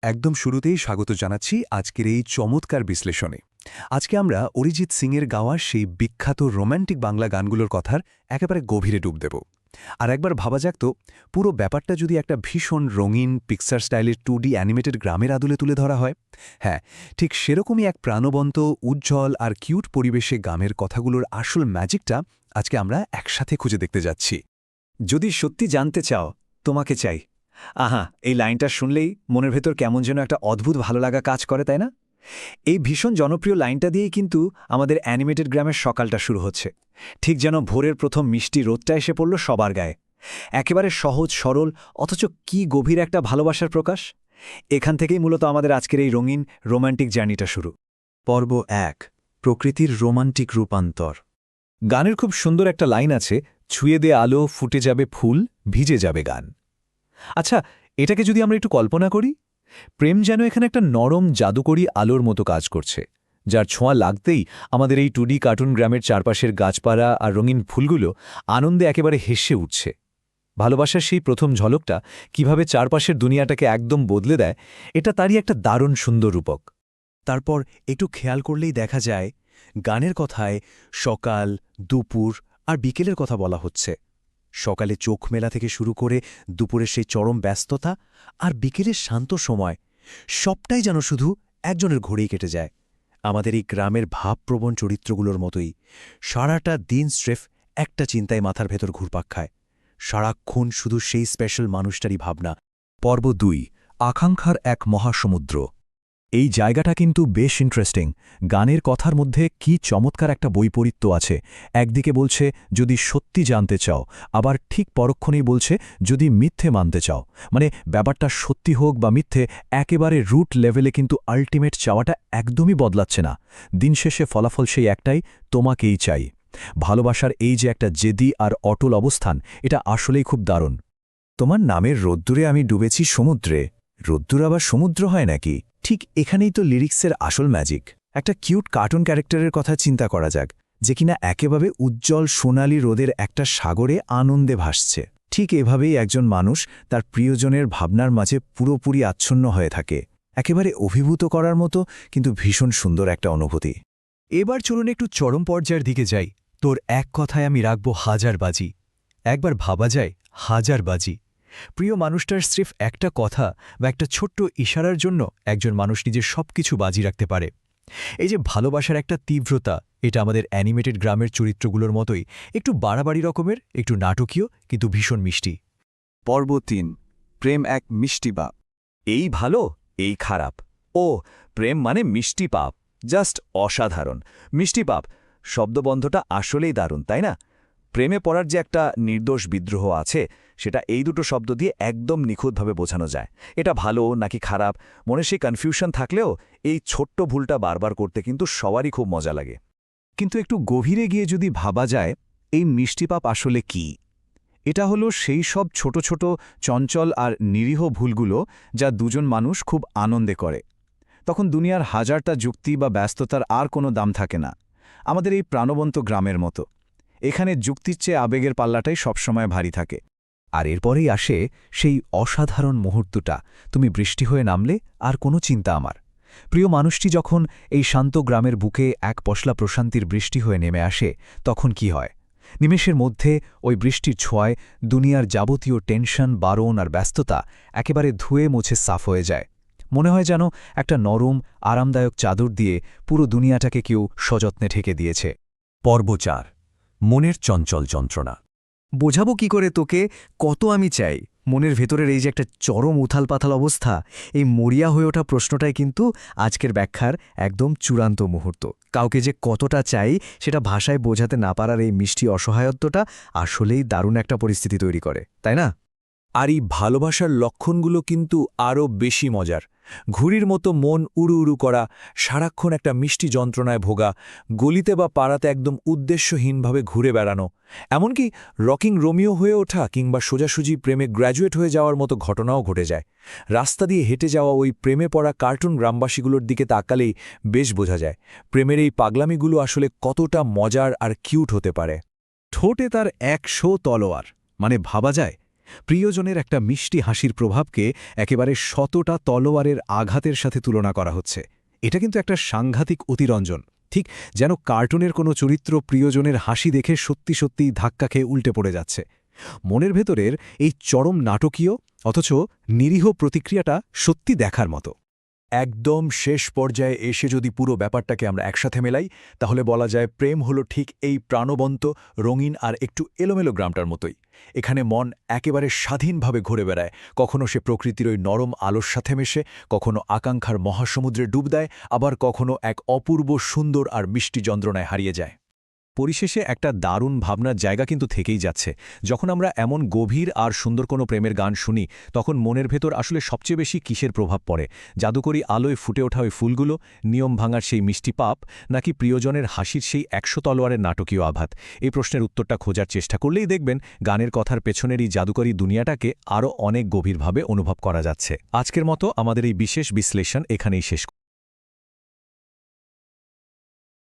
একদম শুরুতেই স্বাগত জানাচ্ছি আজকের এই চমৎকার বিশ্লেষণে। আজকে আমরা অরিজিৎ সিংয়ের গাওয়া সেই বিখ্যাত রোম্যান্টিক বাংলা গানগুলোর কথার একেবারে গভীরে ডুব দেব। আর একবার ভাবা যাক তো, পুরো ব্যাপারটা যদি একটা ভীষণ রঙিন পিকচার স্টাইলের 2D অ্যানিমেটেড গ্রামের আদলে তুলে ধরা হয়। হ্যাঁ, ঠিক সেরকমই এক প্রাণবন্ত, উজ্জ্বল আর কিউট পরিবেশে গানের কথাগুলোর আসল ম্যাজিকটা আজকে আমরা একসাথে খুঁজে দেখতে যাচ্ছি। যদি সত্যি জানতে চাও, তোমাকে চাই। আহা, এই লাইনটা শুনলেই মনের ভেতর কেমন যেন একটা অদ্ভুত ভালো লাগা কাজ করে, তাই না? এই ভীষণ জনপ্রিয় লাইনটা দিয়েই কিন্তু আমাদের অ্যানিমেটেড গ্রামের সকালটা শুরু হচ্ছে। ঠিক যেন ভোরের প্রথম মিষ্টি রোদটা এসে পড়ল সবার গায়ে। একেবারে সহজ সরল, অথচ কি গভীর একটা ভালোবাসার প্রকাশ। এখান থেকেই মূলত আমাদের আজকের এই রঙিন রোমান্টিক জার্নিটা শুরু। পর্ব ১, প্রকৃতির রোমান্টিক রূপান্তর। গানের খুব সুন্দর একটা লাইন আছে, ছুঁয়ে দে আলো, ফুটে যাবে ফুল, ভিজে যাবে গান। আচ্ছা, এটাকে যদি আমরা একটু কল্পনা করি, প্রেম যেন এখানে একটা নরম জাদুকরী আলোর মতো কাজ করছে, যার ছোঁয়া লাগতেই আমাদের এই 2D কার্টুন গ্রামের চারপাশের গাছপালা আর রঙিন ফুলগুলো আনন্দে একেবারে হেসে উঠছে। ভালোবাসার সেই প্রথম ঝলকটা কিভাবে চারপাশের দুনিয়াটাকে একদম বদলে দেয়, এটা তারই একটা দারুণ সুন্দর রূপক। তারপর একটু খেয়াল করলেই দেখা যায় গানের কথায় সকাল, দুপুর আর বিকেলের কথা বলা হচ্ছে। সকালে চোখ মেলা থেকে শুরু করে দুপুরের সেই চরম ব্যস্ততা আর বিকেলের শান্ত সময়, সবটাই যেন শুধু একজনের ঘড়েই কেটে যায়। আমাদের এই গ্রামের ভাবপ্রবণ চরিত্রগুলোর মতোই সারাটা দিন স্রেফ একটা চিন্তায় মাথার ভেতর ঘুরপাক খায়, সারাক্ষণ শুধু সেই স্পেশাল মানুষটারই ভাবনা। পর্ব ২, আকাঙ্ক্ষার এক মহাসমুদ্র। এই জায়গাটা কিন্তু বেশ ইন্টারেস্টিং। গানের কথার মধ্যে কি চমৎকার একটা বৈপরীত্য আছে। একদিকে বলছে যদি সত্যি জানতে চাও, আবার ঠিক পরক্ষণেই বলছে যদি মিথ্যে মানতে চাও। মানে ব্যাপারটা সত্যি হোক বা মিথ্যে, একেবারে রুট লেভেলে কিন্তু আল্টিমেট চাওয়াটা একদমই বদলাচ্ছে না। দিন শেষে ফলাফল সেই একটাই, তোমাকেই চাই। ভালোবাসার এই যে একটা জেদি আর অটল অবস্থান, এটা আসলেই খুব দারুণ। তোমার নামের রোদ্দুরে আমি ডুবেছি সমুদ্রে, রোদ্দুর আবার সমুদ্র হয় নাকি? ঠিক এখানেই তো লিরিক্সের আসল ম্যাজিক। একটা কিউট কার্টুন ক্যারেক্টারের কথা চিন্তা করা যাক, যে কিনা একেবারে উজ্জ্বল সোনালি রোদের একটা সাগরে আনন্দে ভাসছে। ঠিক এভাবেই একজন মানুষ তার প্রিয়জনের ভাবনার মাঝে পুরোপুরি আচ্ছন্ন হয়ে থাকে। একেবারে অভিভূত করার মতো, কিন্তু ভীষণ সুন্দর একটা অনুভূতি। এবার চলুন একটু চরম পর্যায়ের দিকে যাই। তোর এক কথায় আমি রাখব হাজার বাজি। একবার ভাবা যায়, হাজার বাজি। প্রিয় মানুষটার স্রেফ একটা কথা বা একটা ছোট্ট ইশারার জন্য একজন মানুষ নিজের সবকিছু বাজি রাখতে পারে। এই যে ভালোবাসার একটা তীব্রতা, এটা আমাদের অ্যানিমেটেড গ্রামের চরিত্রগুলোর মতোই একটু বাড়াবাড়ি রকমের, একটু নাটকীয়, কিন্তু ভীষণ মিষ্টি। পর্ব ৩, প্রেম এক মিষ্টি পাপ। এই ভালো, এই খারাপ। ও, প্রেম মানে মিষ্টি পাপ, জাস্ট অসাধারণ। মিষ্টি পাপ শব্দবন্ধটা আসলেই দারুণ, তাই না? প্রেমে পড়ার যে একটা নির্দোষ বিদ্রোহ আছে, সেটা এই দুটো শব্দ দিয়ে একদম নিখুঁতভাবে বোঝানো যায়। এটা ভালো নাকি খারাপ, মনে সেই কনফিউশন থাকলেও এই ছোট্ট ভুলটা বারবার করতে কিন্তু সবারই খুব মজা লাগে। কিন্তু একটু গভীরে গিয়ে যদি ভাবা যায়, এই মিষ্টিপাপ আসলে কি? এটা হলো সেই সব ছোট ছোট চঞ্চল আর নিরীহ ভুলগুলো যা দুজন মানুষ খুব আনন্দে করে। তখন দুনিয়ার হাজারটা যুক্তি বা ব্যস্ততার আর কোনো দাম থাকে না। আমাদের এই প্রাণবন্ত গ্রামের মতো এখানে যুক্তির চেয়ে আবেগের পাল্লাটাই সবসময় ভারী থাকে। আর এরপরেই আসে সেই অসাধারণ মুহূর্তটা, তুমি বৃষ্টি হয়ে নামলে আর কোনো চিন্তা আমার। প্রিয় মানুষটি যখন এই শান্ত গ্রামের বুকে এক পশলা প্রশান্তির বৃষ্টি হয়ে নেমে আসে, তখন কি হয়? নিমেষের মধ্যে ওই বৃষ্টির ছোঁয়ায় দুনিয়ার যাবতীয় টেনশন, বারণ আর ব্যস্ততা একেবারে ধুয়ে মুছে সাফ হয়ে যায়। মনে হয় যেন একটা নরম, আরামদায়ক চাদর দিয়ে পুরো দুনিয়াটাকে কেউ সযত্নে ঢেকে দিয়েছে। পর্ব ৪, মনের চঞ্চল যন্ত্রণা। বোঝাবো কি করে তোকে কত আমি চাই? মনের ভেতরের এই যে একটা চরম উথালপাথাল অবস্থা, এই মরিয়া হয়ে ওঠা প্রশ্নটাই কিন্তু আজকের ব্যাখ্যার একদম চূড়ান্ত মুহূর্ত। কাউকে যে কতটা চাই সেটা ভাষায় বোঝাতে না পারার এই মিষ্টি অসহায়ত্বটা আসলেই দারুণ একটা পরিস্থিতি তৈরি করে, তাই না? আর এই ভালোবাসার লক্ষণগুলো কিন্তু আরও বেশি মজার। ঘুড়ির মতো মন উড়ু উড়ু করা, সারাক্ষণ একটা মিষ্টি যন্ত্রণায় ভোগা, গলিতে বা পাড়াতে একদম উদ্দেশ্যহীনভাবে ঘুরে বেড়ানো, এমনকি রকিং রোমিও হয়ে ওঠা কিংবা সোজাসুজি প্রেমে গ্র্যাজুয়েট হয়ে যাওয়ার মতো ঘটনাও ঘটে যায়। রাস্তা দিয়ে হেঁটে যাওয়া ওই প্রেমে পড়া কার্টুন গ্রামবাসীগুলোর দিকে তাকালেই বেশ বোঝা যায় প্রেমের এই পাগলামিগুলো আসলে কতটা মজার আর কিউট হতে পারে। ঠোঁটে তার ১০০ তলোয়ার, মানে ভাবা যায় প্রিয়জনের একটা মিষ্টি হাসির প্রভাবকে একেবারে শতটা তলোয়ারের আঘাতের সাথে তুলনা করা হচ্ছে। এটা কিন্তু একটা সাংঘাতিক অতিরঞ্জন, ঠিক যেন কার্টুনের কোনো চরিত্র প্রিয়জনের হাসি দেখে সত্যি সত্যিই ধাক্কা খেয়ে উল্টে পড়ে যাচ্ছে। মনের ভেতরের এই চরম নাটকীয় অথচ নিরীহ প্রতিক্রিয়াটা সত্যি দেখার মতো। একদম শেষ পর্যায়ে এসে যদি পুরো ব্যাপারটাকে আমরা একসাথে মেলাই, তাহলে বলা যায় প্রেম হলো ঠিক এই প্রাণবন্ত, রঙিন আর একটু এলোমেলো গ্রামটার মতোই। এখানে মন একেবারে স্বাধীনভাবে ঘুরে বেড়ায়, কখনো সে প্রকৃতির ওই নরম আলোর সাথে মেশে, কখনো আকাঙ্ক্ষার মহাসমুদ্রে ডুব দেয়, আবার কখনো এক অপূর্ব সুন্দর আর মিষ্টি যন্ত্রণায় হারিয়ে যায়। পরিশেষে একটা দারুণ ভাবনার জায়গা কিন্তু থেকেই যাচ্ছে। যখন আমরা এমন গভীর আর সুন্দর কোনো প্রেমের গান শুনি, তখন মনের ভেতর আসলে সবচেয়ে বেশি কিসের প্রভাব পড়ে? জাদুকরী আলোয় ফুটে ওঠা ওই ফুলগুলো, নিয়ম ভাঙার সেই মিষ্টি পাপ, নাকি প্রিয়জনের হাসির সেই ১০০ তলোয়ারের নাটকীয় আঘাত? এই প্রশ্নের উত্তরটা খোঁজার চেষ্টা করলেই দেখবেন গানের কথার পেছনের এই জাদুকরী দুনিয়াটাকে আরও অনেক গভীরভাবে অনুভব করা যাচ্ছে। আজকের মতো আমাদের এই বিশেষ বিশ্লেষণ এখানেই শেষ।